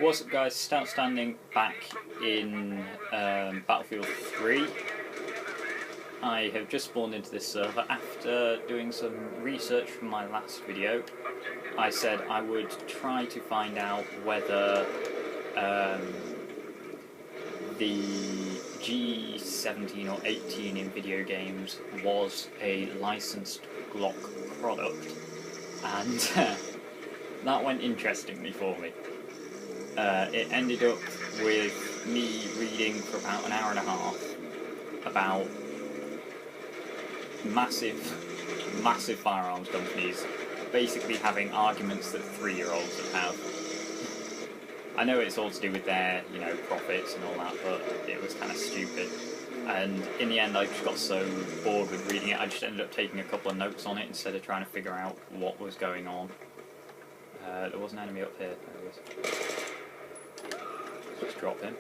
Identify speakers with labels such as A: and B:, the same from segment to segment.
A: What's up guys, StoutStanding back in Battlefield 3. I have just spawned into this server after doing some research from my last video. I said I would try to find out whether the G17 or 18 in video games was a licensed Glock product, and that went interestingly for me. It ended up with me reading for about an hour and a half about massive firearms companies basically having arguments that 3-year-olds would have. I know it's all to do with their, profits and all that, but it was kind of stupid. And in the end, I just got so bored with reading it, I just ended up taking a couple of notes on it instead of trying to figure out what was going on. There was an enemy up here. There he is. Just drop him.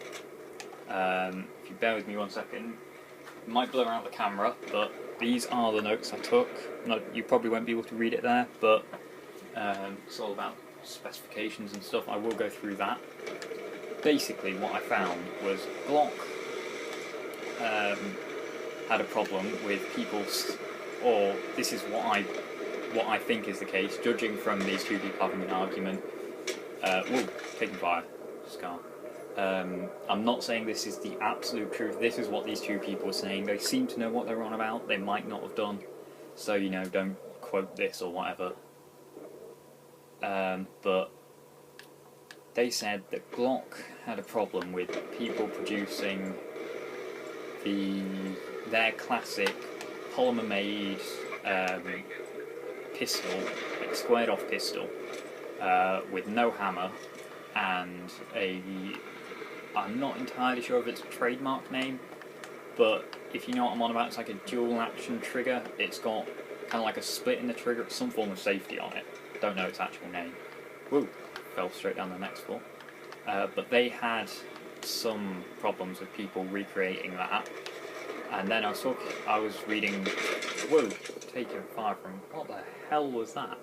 A: If you bear with me 1 second, it might blur out the camera, but these are the notes I took. No, you probably won't be able to read it there, but it's all about specifications and stuff. I will go through that. Basically, what I found was Glock had a problem with people, or this is what I think is the case, judging from these two people having an argument. Whoa, taking fire, Scar. I'm not saying this is the absolute truth, this is what these two people were saying. They seem to know what they're on about, they might not have done, so don't quote this or whatever. But they said that Glock had a problem with people producing their classic polymer-made pistol, like squared-off pistol, with no hammer and I'm not entirely sure if it's a trademark name, but if you know what I'm on about, it's like a dual-action trigger. It's got kind of like a split in the trigger, some form of safety on it. Don't know its actual name. Woo! Fell straight down the next floor. But they had some problems with people recreating that. And then I was reading. Whoa! Taking fire from. What the hell was that?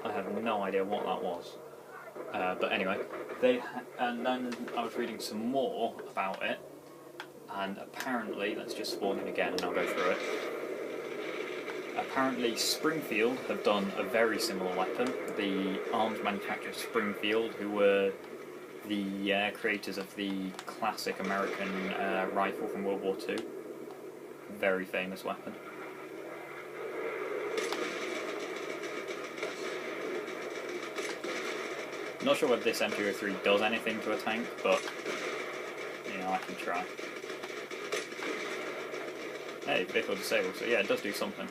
A: I have no idea what that was. But anyway, and then I was reading some more about it, and apparently, let's just spawn in again and I'll go through it. Apparently Springfield have done a very similar weapon. The arms manufacturer Springfield, who were the creators of the classic American rifle from World War II. Very famous weapon. Not sure whether this M203 does anything to a tank, but I can try. Hey, vehicle disabled, so yeah, it does do something.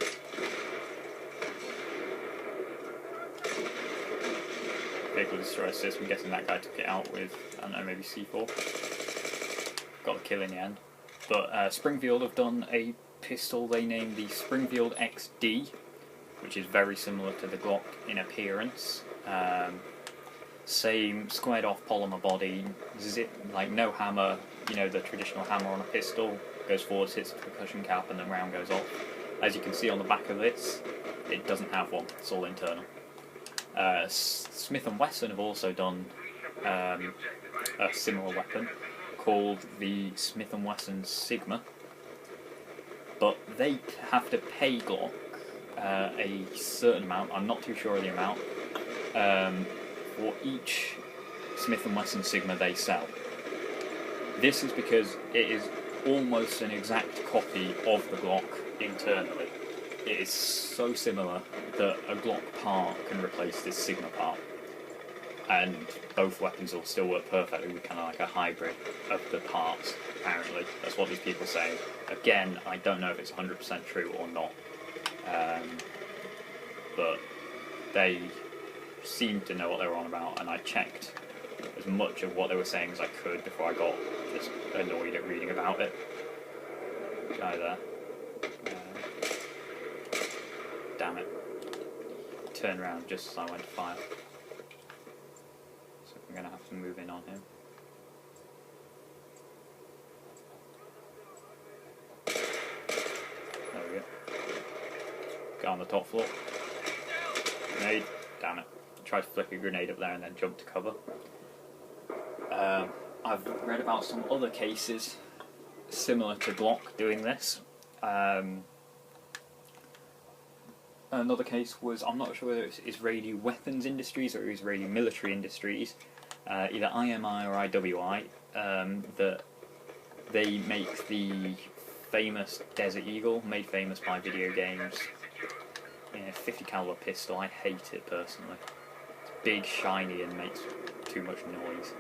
A: Vehicle destroy assist, I'm guessing that guy took it out with, I don't know, maybe C4. Got the kill in the end. But Springfield have done a pistol they named the Springfield XD, which is very similar to the Glock in appearance. Same squared off polymer body, like no hammer, the traditional hammer on a pistol, goes forwards, hits the percussion cap and the round goes off. As you can see on the back of this, it doesn't have one, it's all internal. Smith & Wesson have also done a similar weapon called the Smith & Wesson Sigma, but they have to pay Glock a certain amount, I'm not too sure of the amount, for each Smith & Wesson Sigma they sell. This is because it is almost an exact copy of the Glock internally. It is so similar that a Glock part can replace this Sigma part. And both weapons will still work perfectly with kind of like a hybrid of the parts, apparently. That's what these people say. Again, I don't know if it's 100% true or not. But they seemed to know what they were on about, and I checked as much of what they were saying as I could before I got just annoyed at reading about it. Guy there. Damn it. Turned around just as I went to fire. So I'm going to have to move in on him. There we go. Go on the top floor. Grenade. Damn it. try to flick a grenade up there and then jump to cover. I've read about some other cases similar to Glock doing this. Another case was, I'm not sure whether it's Israeli weapons industries or Israeli military industries, either IMI or IWI, that they make the famous Desert Eagle, made famous by video games. 50 caliber pistol. I hate it personally. It's big, shiny, and makes too much noise.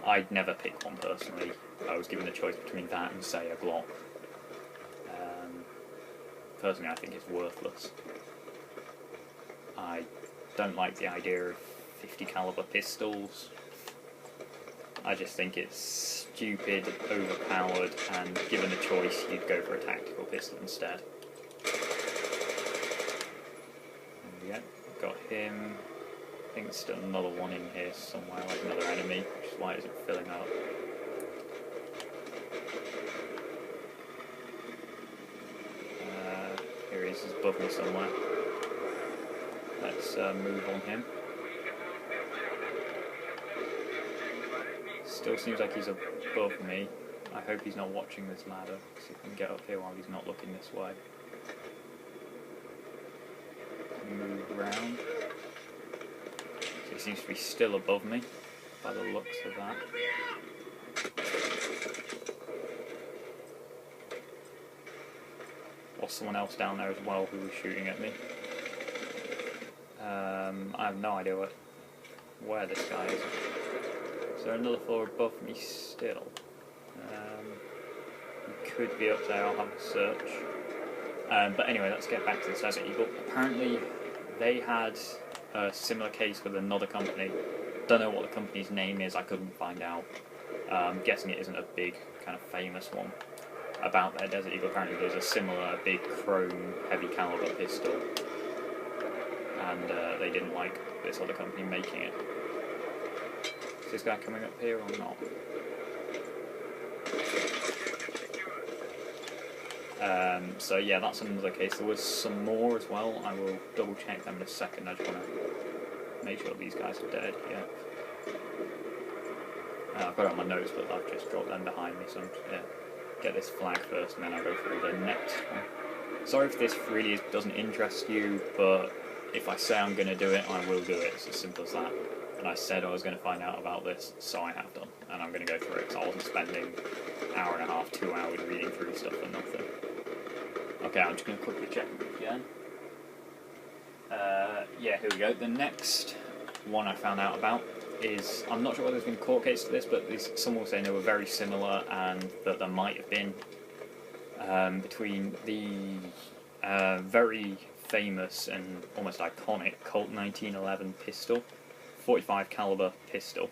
A: I'd never pick one personally. I was given the choice between that and, say, a Glock. Personally, I think it's worthless. I don't like the idea of 50 caliber pistols. I just think it's stupid, overpowered, and given the choice, you'd go for a tactical pistol instead. There we go. Got him. I think there's still another one in here somewhere, like another enemy, which is why it isn't filling up. Here he is, he's above me somewhere. Let's move on him. Still seems like he's above me. I hope he's not watching this ladder. See if I can get up here while he's not looking this way. Move around. So he seems to be still above me, by the looks of that. Or someone else down there as well who was shooting at me. I have no idea where this guy is. Is there another floor above me still? He could be up there, I'll have a search. But anyway, let's get back to the Desert Eagle. Apparently they had a similar case with another company. Don't know what the company's name is, I couldn't find out. I'm guessing it isn't a big, kind of famous one. About their Desert Eagle, apparently there's a similar big chrome heavy caliber pistol. And they didn't like this other company making it. Is this guy coming up here or not? So yeah, that's another case. There was some more as well. I will double check them in a second. I just want to make sure these guys are dead. Yeah. I've got it on my notes, but I've just dropped them behind me. So yeah, get this flag first, and then I'll go through the next one. Sorry if this really doesn't interest you, but if I say I'm going to do it, I will do it. It's as simple as that. And I said I was going to find out about this, so I have done. And I'm going to go through it, because I wasn't spending an hour and a half, 2 hours reading through stuff for nothing. Okay, I'm just going to quickly check again. Yeah, here we go. The next one I found out about is, I'm not sure whether there's been a court case to this, but some will say they were very similar and that there might have been between the very famous and almost iconic Colt 1911 pistol, 45 caliber pistol,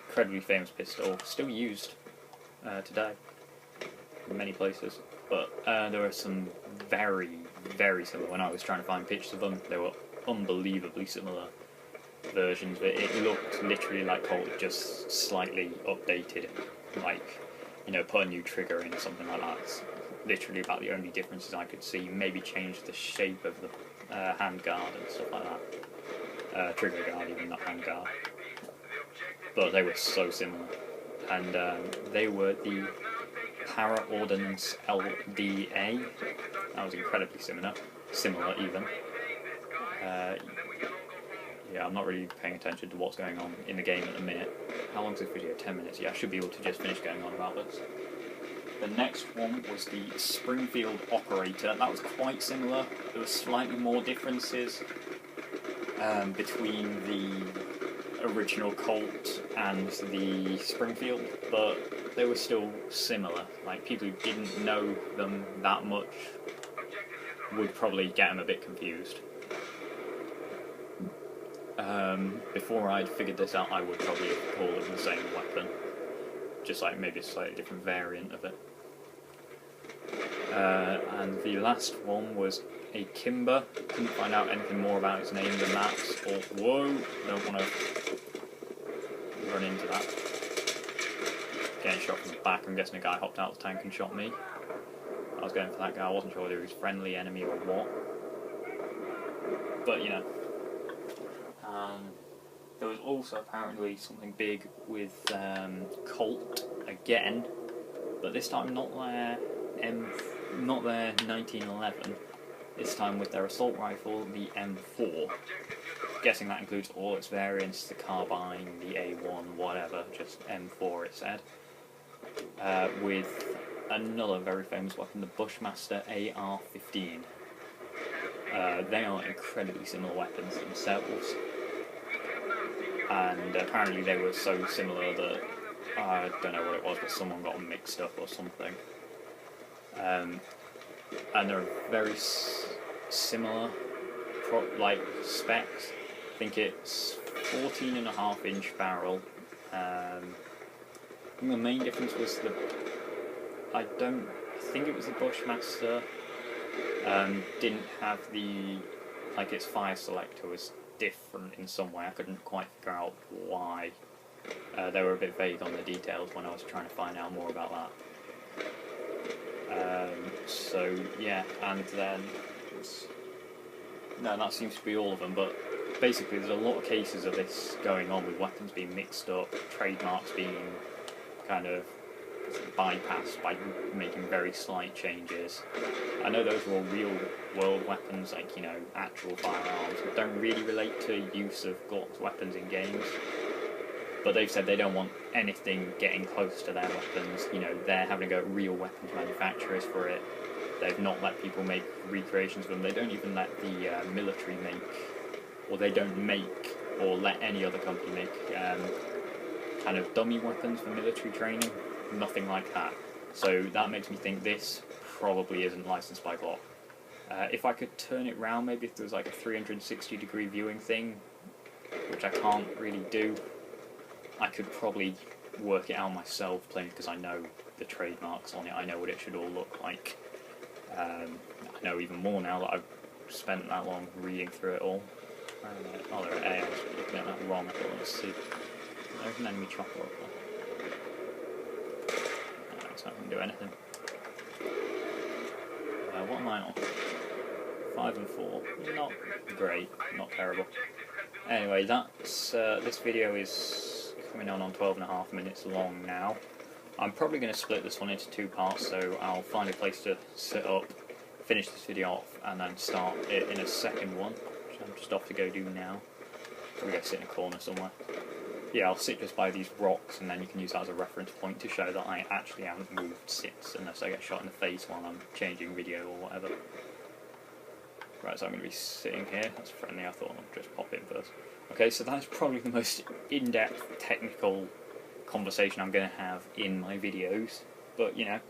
A: incredibly famous pistol, still used today in many places, but there are some very, very similar. When I was trying to find pictures of them, they were unbelievably similar versions of it. It looked literally like Colt, just slightly updated, like, you know, put a new trigger in or something like that. It's literally about the only differences I could see. Maybe change the shape of the hand guard and stuff like that. Trigger guard, even not hand guard. But they were so similar. And they were the Para Ordnance LDA. That was incredibly similar even. Yeah, I'm not really paying attention to what's going on in the game at the minute. How long is this video? 10 minutes. Yeah, I should be able to just finish going on about this. The next one was the Springfield Operator. That was quite similar. There were slightly more differences between the original Colt and the Springfield, but they were still similar. Like, people who didn't know them that much would probably get them a bit confused. Before I'd figured this out, I would probably have called them the same weapon, just like maybe a slightly different variant of it. And the last one was a Kimber. Couldn't find out anything more about its name than that. Or, whoa, don't want to run into that. Getting shot from the back. I'm guessing a guy hopped out of the tank and shot me. I was going for that guy. I wasn't sure whether he was friendly, enemy, or what. But, you know. There was also apparently something big with Colt again, but this time not their 1911. This time with their assault rifle, the M4. Guessing that includes all its variants, the carbine, the A1, whatever, just M4 it said. With another very famous weapon, the Bushmaster AR-15. They are incredibly similar weapons themselves. And apparently they were so similar that, I don't know what it was, but someone got them mixed up or something. And they're very similar, specs. I think it's 14.5-inch barrel. I think the main difference was I think it was the Bushmaster, didn't have its fire selector was different in some way. I couldn't quite figure out why. They were a bit vague on the details when I was trying to find out more about that. So yeah, and then that seems to be all of them. But basically, there's a lot of cases of this going on with weapons being mixed up, trademarks being kind of bypassed by making very slight changes. I know those were all real world weapons, like, you know, actual firearms, that don't really relate to use of Glock's weapons in games. But they've said they don't want anything getting close to their weapons. You know, they're having to go real weapons manufacturers for it. They've not let people make recreations of them. They don't even let the military make, or they don't make, or let any other company make kind of dummy weapons for military training. Nothing like that. So that makes me think this probably isn't licensed by Glock. If I could turn it round, maybe if there was like a 360-degree viewing thing, which I can't really do, I could probably work it out myself, plainly because I know the trademarks on it. I know what it should all look like. I know even more now that I've spent that long reading through it all. Oh, there are A. I was looking at that wrong. I thought, let's see. There's an enemy chopper up there. It's not going to do anything. What am I on? 5 and 4. Not great. Not terrible. Anyway, that's this video is coming on 12.5 minutes long now. I'm probably going to split this one into 2 parts, so I'll find a place to sit up, finish this video off, and then start it in a second one, which I'm just off to go do now. Probably go sit in a corner somewhere. Yeah, I'll sit just by these rocks, and then you can use that as a reference point to show that I actually haven't moved since, unless I get shot in the face while I'm changing video or whatever. Right, so I'm going to be sitting here. That's friendly. I thought I'd just pop in first. Okay, so that's probably the most in-depth technical conversation I'm going to have in my videos, but you know,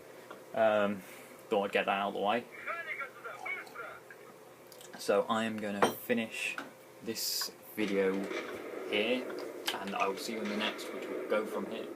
A: thought I'd get that out of the way. So I am going to finish this video here, and I will see you in the next, which will go from here.